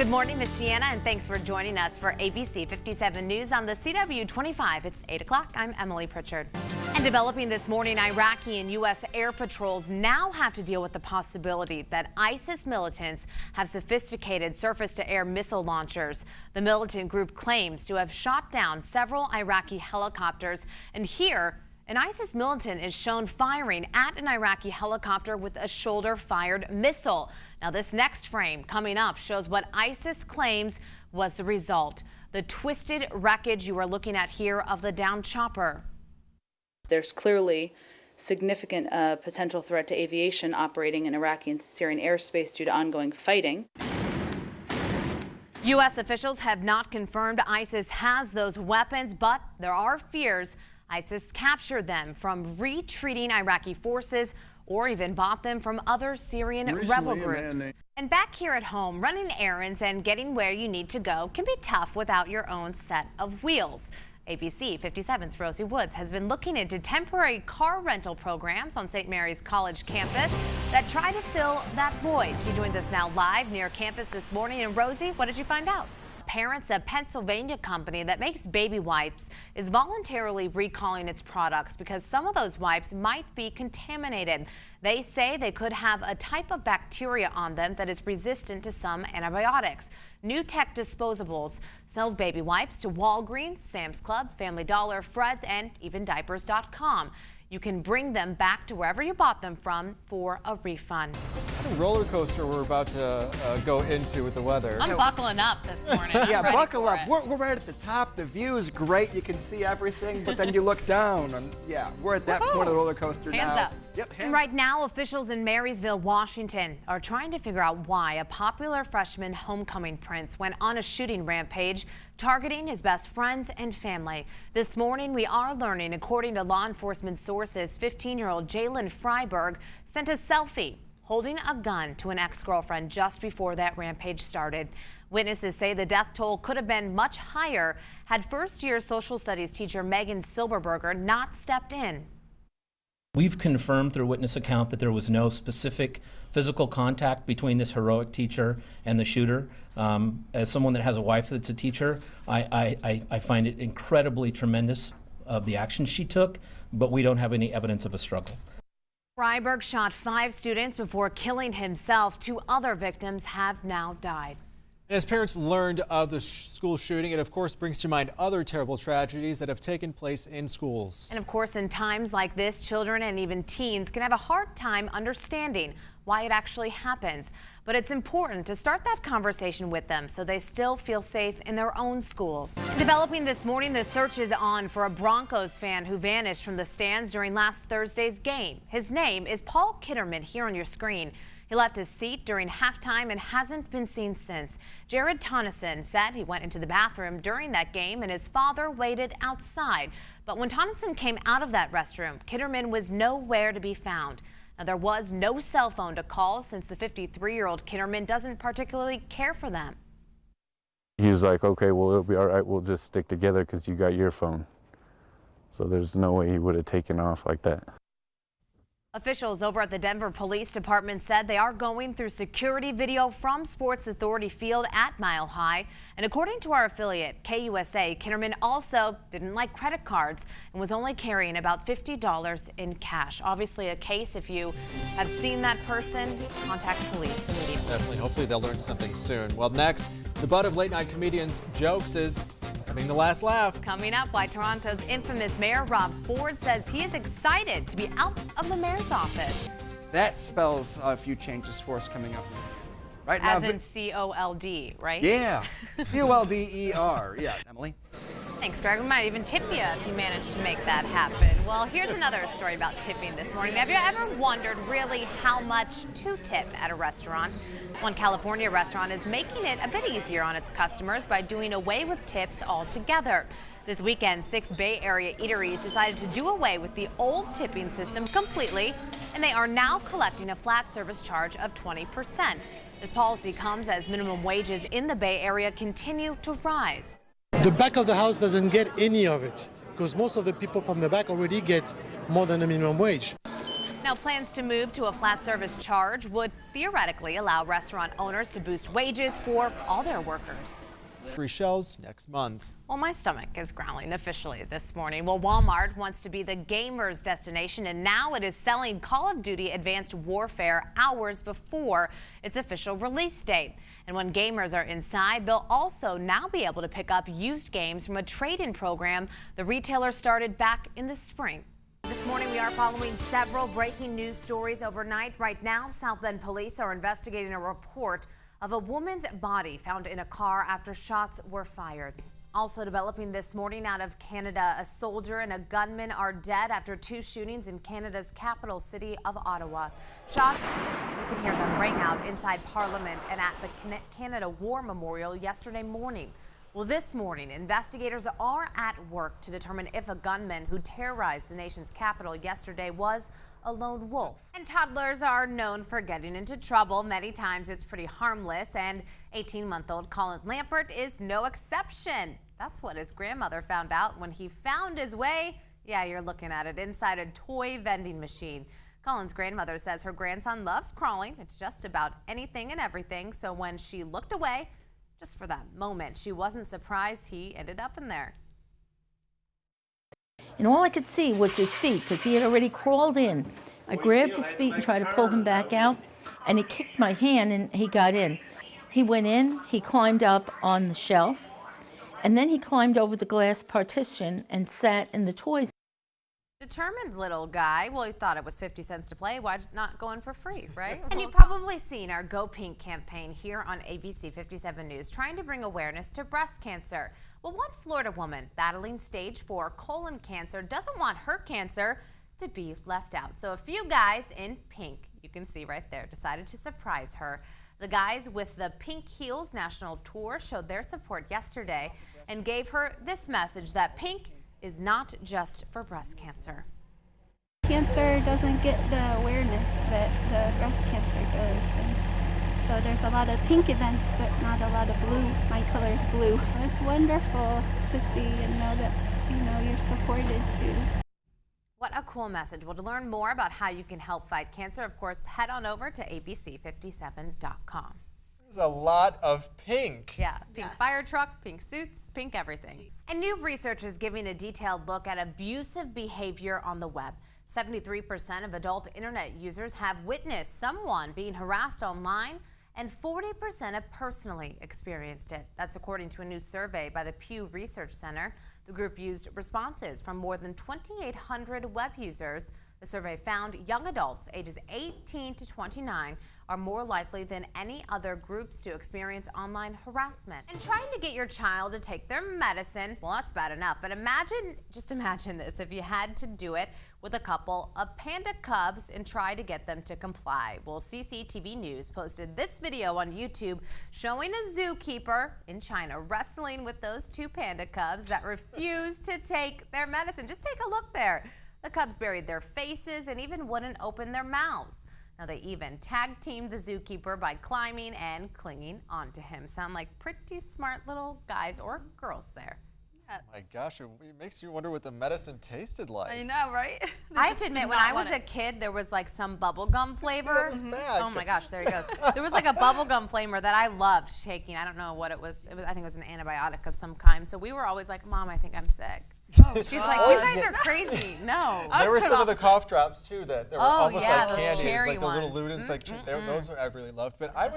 Good morning, Ms. Shiana, and thanks for joining us for ABC 57 News on the CW25. It's 8 o'clock. I'm Emily Pritchard. And developing this morning, Iraqi and U.S. air patrols now have to deal with the possibility that ISIS militants have sophisticated surface-to-air missile launchers. The militant group claims to have shot down several Iraqi helicopters, and here, an ISIS militant is shown firing at an Iraqi helicopter with a shoulder-fired missile. Now, this next frame coming up shows what ISIS claims was the result. The twisted wreckage you are looking at here of the downed chopper. There's clearly significant potential threat to aviation operating in Iraqi and Syrian airspace due to ongoing fighting. U.S. officials have not confirmed ISIS has those weapons, but there are fears ISIS captured them from retreating Iraqi forces or even bought them from other Syrian rebel groups. And back here at home, running errands and getting where you need to go can be tough without your own set of wheels. ABC 57's Rosie Woods has been looking into temporary car rental programs on St. Mary's College campus that try to fill that void. She joins us now live near campus this morning. And Rosie, what did you find out? Parents, a Pennsylvania company that makes baby wipes, is voluntarily recalling its products because some of those wipes might be contaminated. They say they could have a type of bacteria on them that is resistant to some antibiotics. New Tech Disposables sells baby wipes to Walgreens, Sam's Club, Family Dollar, Fred's, and even diapers.com. You can bring them back to wherever you bought them from for a refund. What a roller coaster we're about to go into with the weather. I'm buckling up this morning. Yeah, buckle up. We're right at the top. The view is great. You can see everything, but then you look down, and yeah, we're at that point of the roller coaster now. Hands up. Yep. And right now, officials in Marysville, Washington, are trying to figure out why a popular freshman homecoming prince went on a shooting rampage, targeting his best friends and family. This morning, we are learning, according to law enforcement sources, 15-year-old Jalen Freiberg sent a selfie holding a gun to an ex-girlfriend just before that rampage started. Witnesses say the death toll could have been much higher had first-year social studies teacher Megan Silberberger not stepped in. We've confirmed through witness account that there was no specific physical contact between this heroic teacher and the shooter. As someone that has a wife that's a teacher, I find it incredibly tremendous of the action she took, but we don't have any evidence of a struggle. Freiberg shot 5 students before killing himself. 2 other victims have now died. As parents learned of the school shooting, it of course brings to mind other terrible tragedies that have taken place in schools. And of course, in times like this, children and even teens can have a hard time understanding why it actually happens. But it's important to start that conversation with them so they still feel safe in their own schools. Developing this morning, the search is on for a Broncos fan who vanished from the stands during last Thursday's game. His name is Paul Kitterman, here on your screen. He left his seat during halftime and hasn't been seen since. Jared Tonneson said he went into the bathroom during that game and his father waited outside. But when Tonneson came out of that restroom, Kitterman was nowhere to be found. Now, there was no cell phone to call since the 53-year-old Kitterman doesn't particularly care for them. He was like, okay, well, it'll be all right. We'll just stick together because you got your phone. So there's no way he would have taken off like that. Officials over at the Denver Police Department said they are going through security video from Sports Authority Field at Mile High. And according to our affiliate, KUSA, Kitterman also didn't like credit cards and was only carrying about $50 in cash. Obviously a case, if you have seen that person, contact police immediately. Definitely. Hopefully they'll learn something soon. Well, next, the butt of late-night comedians' jokes is having the last laugh. Coming up, why Toronto's infamous mayor Rob Ford says he is excited to be out of the mayor's office. That spells a few changes for us coming up. Right now, as in C-O-L-D, right? Yeah, C-O-L-D-E-R. Yeah, Emily. Thanks, Greg. We might even tip you if you manage to make that happen. Well, here's another story about tipping this morning. Have you ever wondered really how much to tip at a restaurant? One California restaurant is making it a bit easier on its customers by doing away with tips altogether. This weekend, 6 Bay Area eateries decided to do away with the old tipping system completely, and they are now collecting a flat service charge of 20%. This policy comes as minimum wages in the Bay Area continue to rise. The back of the house doesn't get any of it because most of the people from the back already get more than a minimum wage. Now, Now, plans to move to a flat service charge would theoretically allow restaurant owners to boost wages for all their workers. Free shelves next month. Well, my stomach is growling officially this morning. Well, Walmart wants to be the gamers' destination, and now it is selling Call of Duty Advanced Warfare hours before its official release date. And when gamers are inside, they'll also now be able to pick up used games from a trade-in program the retailer started back in the spring. This morning, we are following several breaking news stories overnight. Right now, South Bend police are investigating a report of a woman's body found in a car after shots were fired. Also developing this morning out of Canada, a soldier and a gunman are dead after 2 shootings in Canada's capital city of Ottawa. Shots, you can hear them, rang out inside Parliament and at the Canada War Memorial yesterday morning. Well, this morning, investigators are at work to determine if a gunman who terrorized the nation's capital yesterday was a lone wolf. And toddlers are known for getting into trouble. Many times it's pretty harmless, and 18-month-old Colin Lampert is no exception. That's what his grandmother found out when he found his way, yeah, you're looking at it, inside a toy vending machine. Colin's grandmother says her grandson loves crawling. It's just about anything and everything. So when she looked away, just for that moment, she wasn't surprised he ended up in there. And all I could see was his feet because he had already crawled in. I grabbed his feet and tried to pull him back out, and he kicked my hand and he got in. He went in, he climbed up on the shelf, and then he climbed over the glass partition and sat in the toys. Determined little guy. Well, he thought it was 50 cents to play. Why not go in for free, right? And you've probably seen our Go Pink campaign here on ABC 57 News, trying to bring awareness to breast cancer. Well, one Florida woman battling stage 4 colon cancer doesn't want her cancer to be left out. So a few guys in pink, you can see right there, decided to surprise her. The guys with the Pink Heels National Tour showed their support yesterday and gave her this message that pink is not just for breast cancer. Cancer doesn't get the awareness that the breast cancer does. And so there's a lot of pink events, but not a lot of blue. My color is blue. It's wonderful to see and know that, you're supported too. What a cool message. Well, to learn more about how you can help fight cancer, of course, head on over to abc57.com. There's a lot of pink. Yeah, pink fire truck, pink suits, pink everything. And new research is giving a detailed look at abusive behavior on the web. 73% of adult internet users have witnessed someone being harassed online, and 40% have personally experienced it. That's according to a new survey by the Pew Research Center. The group used responses from more than 2,800 web users. The survey found young adults ages 18 to 29 are more likely than any other groups to experience online harassment. And trying to get your child to take their medicine, well, that's bad enough, but just imagine this, if you had to do it with a couple of panda cubs and try to get them to comply. Well, CCTV News posted this video on YouTube showing a zookeeper in China wrestling with those 2 panda cubs that refused to take their medicine. Just take a look there. The cubs buried their faces and even wouldn't open their mouths. Now, they even tag-teamed the zookeeper by climbing and clinging onto him. Sound like pretty smart little guys or girls there. Oh my gosh, it makes you wonder what the medicine tasted like. I know, right? I have to admit, when I was a kid, there was like some bubblegum flavor. Oh my gosh, there he goes. There was like a bubblegum flavor that I loved taking. I don't know what it was. I think it was an antibiotic of some kind. So we were always like, Mom, I think I'm sick. She's like, you guys are crazy. No. There were some of the cough drops too that were almost like those candy. cherry It was like the little ones. Ludens, those I really loved. But I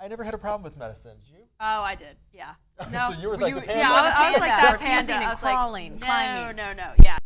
never had a problem with medicine. Did you? Oh, I did. Yeah. No. So you were like the panda. Yeah, I was like that refusing panda. and I was crawling, like, climbing. No. Yeah.